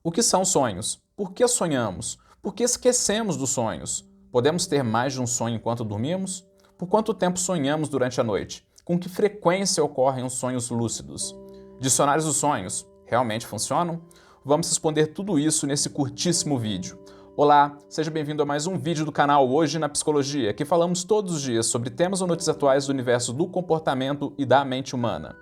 O que são sonhos? Por que sonhamos? Por que esquecemos dos sonhos? Podemos ter mais de um sonho enquanto dormimos? Por quanto tempo sonhamos durante a noite? Com que frequência ocorrem os sonhos lúcidos? Dicionários dos sonhos realmente funcionam? Vamos responder tudo isso nesse curtíssimo vídeo. Olá, seja bem-vindo a mais um vídeo do canal Hoje na Psicologia, que falamos todos os dias sobre temas ou notícias atuais do universo do comportamento e da mente humana.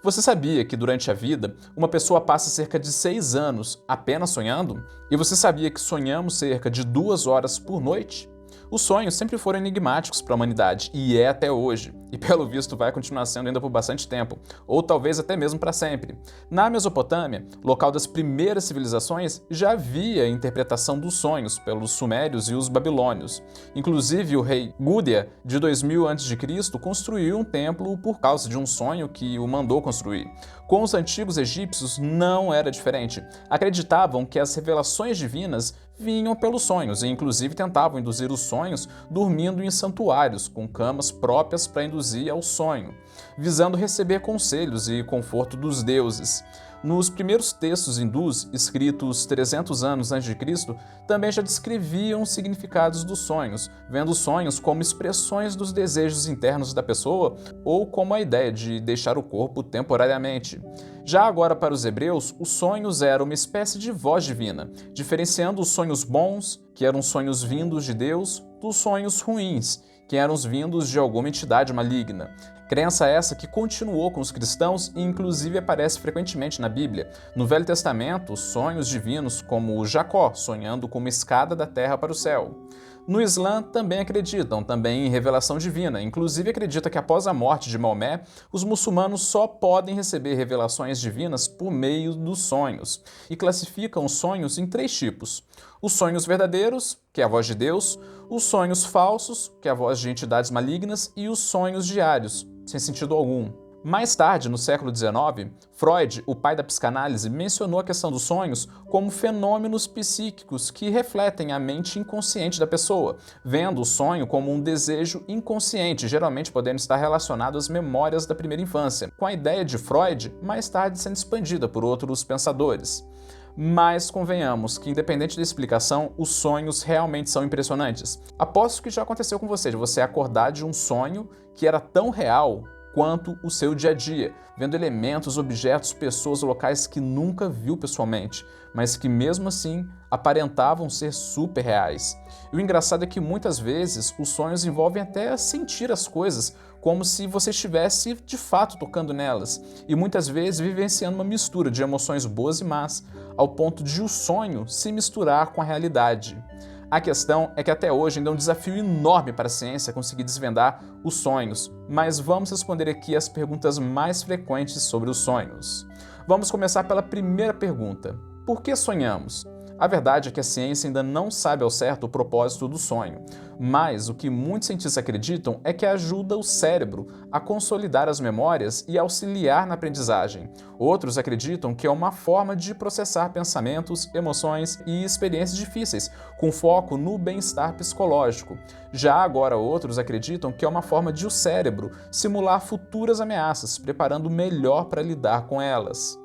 Você sabia que durante a vida, uma pessoa passa cerca de 6 anos apenas sonhando? E você sabia que sonhamos cerca de 2 horas por noite? Os sonhos sempre foram enigmáticos para a humanidade, e é até hoje, e pelo visto vai continuar sendo ainda por bastante tempo, ou talvez até mesmo para sempre. Na Mesopotâmia, local das primeiras civilizações, já havia a interpretação dos sonhos pelos sumérios e os babilônios. Inclusive, o rei Gudea, de 2000 a.C., construiu um templo por causa de um sonho que o mandou construir. Com os antigos egípcios não era diferente. Acreditavam que as revelações divinas vinham pelos sonhos e inclusive tentavam induzir os sonhos dormindo em santuários, com camas próprias para induzir ao sonho, visando receber conselhos e conforto dos deuses. Nos primeiros textos hindus, escritos 300 anos antes de Cristo, também já descreviam os significados dos sonhos, vendo os sonhos como expressões dos desejos internos da pessoa ou como a ideia de deixar o corpo temporariamente. Já agora para os hebreus, os sonhos eram uma espécie de voz divina, diferenciando os sonhos bons, que eram sonhos vindos de Deus, dos sonhos ruins, que eram os vindos de alguma entidade maligna. Crença essa que continuou com os cristãos e inclusive aparece frequentemente na Bíblia. No Velho Testamento, sonhos divinos como Jacó sonhando com uma escada da terra para o céu. No Islã também acreditam em revelação divina, inclusive acredita que após a morte de Maomé, os muçulmanos só podem receber revelações divinas por meio dos sonhos, e classificam os sonhos em 3 tipos. Os sonhos verdadeiros, que é a voz de Deus, os sonhos falsos, que é a voz de entidades malignas, e os sonhos diários, sem sentido algum. Mais tarde, no século XIX, Freud, o pai da psicanálise, mencionou a questão dos sonhos como fenômenos psíquicos que refletem a mente inconsciente da pessoa, vendo o sonho como um desejo inconsciente, geralmente podendo estar relacionado às memórias da primeira infância, com a ideia de Freud mais tarde sendo expandida por outros pensadores. Mas convenhamos que, independente da explicação, os sonhos realmente são impressionantes. Aposto que já aconteceu com você, de você acordar de um sonho que era tão real quanto o seu dia a dia, vendo elementos, objetos, pessoas, locais que nunca viu pessoalmente, mas que mesmo assim aparentavam ser super reais. E o engraçado é que muitas vezes os sonhos envolvem até sentir as coisas, como se você estivesse de fato tocando nelas, e muitas vezes vivenciando uma mistura de emoções boas e más, ao ponto de o sonho se misturar com a realidade. A questão é que até hoje ainda é um desafio enorme para a ciência conseguir desvendar os sonhos, mas vamos responder aqui as perguntas mais frequentes sobre os sonhos. Vamos começar pela primeira pergunta: por que sonhamos? A verdade é que a ciência ainda não sabe ao certo o propósito do sonho, mas o que muitos cientistas acreditam é que ajuda o cérebro a consolidar as memórias e auxiliar na aprendizagem. Outros acreditam que é uma forma de processar pensamentos, emoções e experiências difíceis, com foco no bem-estar psicológico. Já agora outros acreditam que é uma forma de o cérebro simular futuras ameaças, preparando melhor para lidar com elas.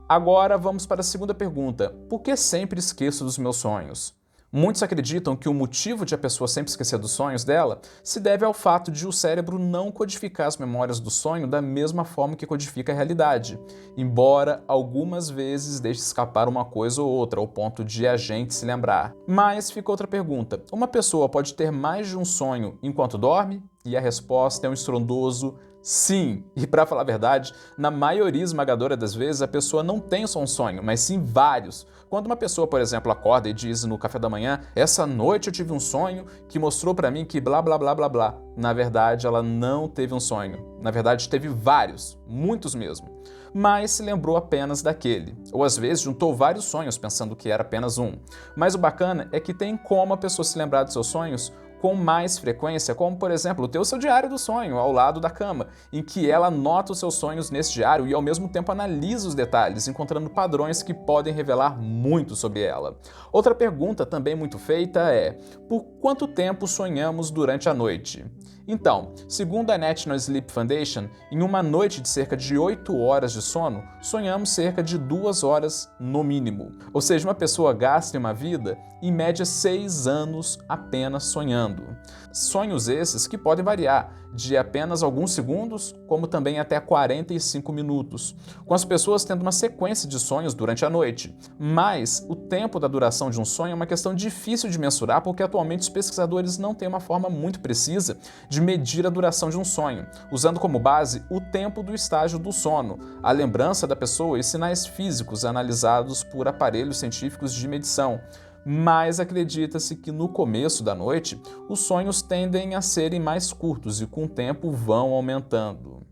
Agora vamos para a segunda pergunta: por que sempre esqueço dos meus sonhos? Muitos acreditam que o motivo de a pessoa sempre esquecer dos sonhos dela se deve ao fato de o cérebro não codificar as memórias do sonho da mesma forma que codifica a realidade, embora algumas vezes deixe escapar uma coisa ou outra, ao ponto de a gente se lembrar. Mas fica outra pergunta: uma pessoa pode ter mais de um sonho enquanto dorme? E a resposta é um estrondoso sim, e para falar a verdade, na maioria esmagadora das vezes a pessoa não tem só um sonho, mas sim vários. Quando uma pessoa, por exemplo, acorda e diz no café da manhã: essa noite eu tive um sonho que mostrou para mim que blá blá blá blá blá. Na verdade, ela não teve um sonho. Na verdade, teve vários, muitos mesmo. Mas se lembrou apenas daquele. Ou às vezes juntou vários sonhos pensando que era apenas um. Mas o bacana é que tem como a pessoa se lembrar dos seus sonhos com mais frequência, como por exemplo ter o seu diário do sonho ao lado da cama, em que ela anota os seus sonhos nesse diário e ao mesmo tempo analisa os detalhes, encontrando padrões que podem revelar muito sobre ela. Outra pergunta também muito feita é: por quanto tempo sonhamos durante a noite? Então, segundo a National Sleep Foundation, em uma noite de cerca de 8 horas de sono, sonhamos cerca de 2 horas no mínimo. Ou seja, uma pessoa gasta em uma vida, em média, 6 anos apenas sonhando. Sonhos esses que podem variar de apenas alguns segundos, como também até 45 minutos, com as pessoas tendo uma sequência de sonhos durante a noite. Mas o tempo da duração de um sonho é uma questão difícil de mensurar porque atualmente os pesquisadores não têm uma forma muito precisa de medir a duração de um sonho, usando como base o tempo do estágio do sono, a lembrança da pessoa e sinais físicos analisados por aparelhos científicos de medição. Mas acredita-se que no começo da noite, os sonhos tendem a serem mais curtos e com o tempo vão aumentando.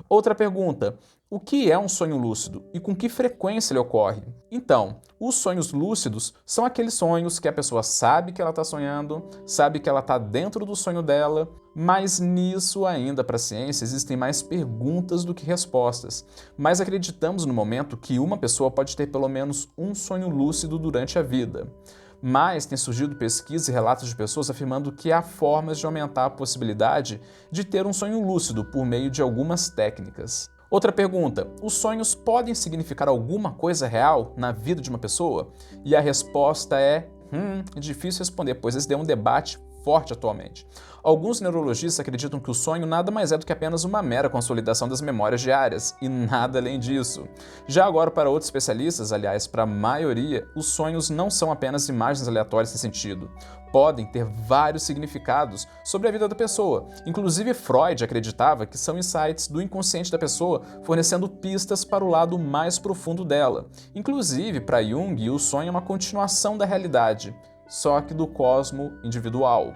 Outra pergunta: o que é um sonho lúcido e com que frequência ele ocorre? Então, os sonhos lúcidos são aqueles sonhos que a pessoa sabe que ela está sonhando, sabe que ela está dentro do sonho dela, mas nisso ainda para a ciência existem mais perguntas do que respostas. Mas acreditamos no momento que uma pessoa pode ter pelo menos um sonho lúcido durante a vida. Mas tem surgido pesquisas e relatos de pessoas afirmando que há formas de aumentar a possibilidade de ter um sonho lúcido por meio de algumas técnicas. Outra pergunta: os sonhos podem significar alguma coisa real na vida de uma pessoa? E a resposta é difícil responder, pois esse é um debate forte atualmente. Alguns neurologistas acreditam que o sonho nada mais é do que apenas uma mera consolidação das memórias diárias, e nada além disso. Já agora, para outros especialistas, aliás, para a maioria, os sonhos não são apenas imagens aleatórias sem sentido. Podem ter vários significados sobre a vida da pessoa. Inclusive, Freud acreditava que são insights do inconsciente da pessoa, fornecendo pistas para o lado mais profundo dela. Inclusive, para Jung, o sonho é uma continuação da realidade, só que do cosmo individual.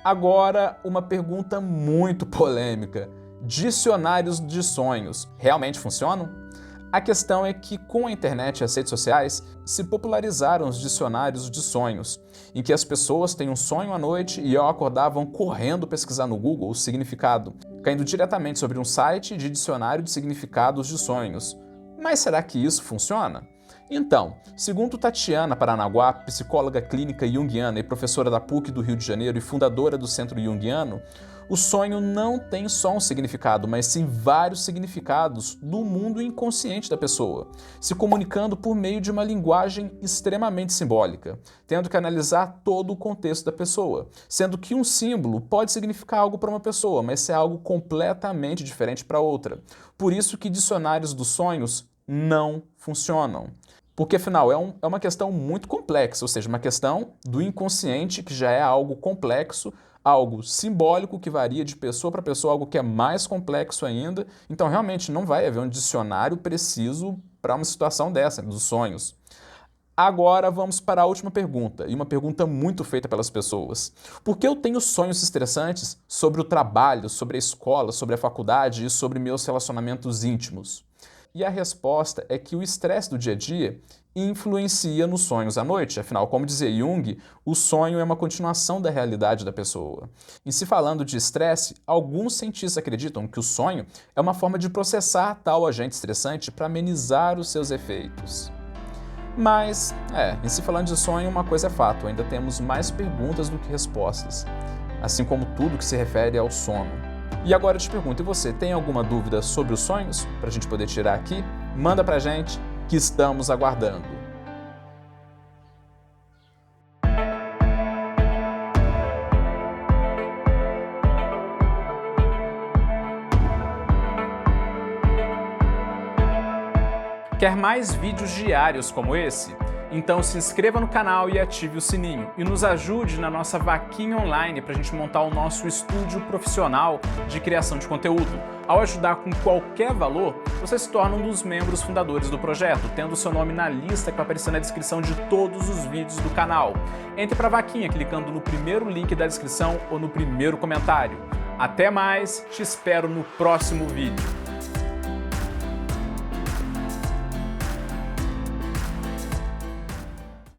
Agora, uma pergunta muito polêmica: dicionários de sonhos realmente funcionam? A questão é que, com a internet e as redes sociais, se popularizaram os dicionários de sonhos, em que as pessoas têm um sonho à noite e ao acordar vão correndo pesquisar no Google o significado, caindo diretamente sobre um site de dicionário de significados de sonhos. Mas será que isso funciona? Então, segundo Tatiana Paranaguá, psicóloga clínica junguiana e professora da PUC do Rio de Janeiro e fundadora do Centro Junguiano, o sonho não tem só um significado, mas sim vários significados do mundo inconsciente da pessoa, se comunicando por meio de uma linguagem extremamente simbólica, tendo que analisar todo o contexto da pessoa, sendo que um símbolo pode significar algo para uma pessoa, mas ser algo completamente diferente para outra. Por isso que dicionários dos sonhos não funcionam. Porque, afinal, é uma questão muito complexa, ou seja, uma questão do inconsciente, que já é algo complexo, algo simbólico que varia de pessoa para pessoa, algo que é mais complexo ainda. Então, realmente, não vai haver um dicionário preciso para uma situação dessa, dos sonhos. Agora vamos para a última pergunta, e uma pergunta muito feita pelas pessoas. Por que eu tenho sonhos estressantes sobre o trabalho, sobre a escola, sobre a faculdade e sobre meus relacionamentos íntimos? E a resposta é que o estresse do dia a dia influencia nos sonhos à noite. Afinal, como dizia Jung, o sonho é uma continuação da realidade da pessoa. E se falando de estresse, alguns cientistas acreditam que o sonho é uma forma de processar tal agente estressante para amenizar os seus efeitos. Mas, em se falando de sonho, uma coisa é fato, ainda temos mais perguntas do que respostas, assim como tudo que se refere ao sono. E agora eu te pergunto, e você, tem alguma dúvida sobre os sonhos, para a gente poder tirar aqui? Manda pra gente, que estamos aguardando. Quer mais vídeos diários como esse? Então se inscreva no canal e ative o sininho. E nos ajude na nossa vaquinha online para a gente montar o nosso estúdio profissional de criação de conteúdo. Ao ajudar com qualquer valor, você se torna um dos membros fundadores do projeto, tendo seu nome na lista que vai aparecer na descrição de todos os vídeos do canal. Entre para a vaquinha clicando no primeiro link da descrição ou no primeiro comentário. Até mais, te espero no próximo vídeo.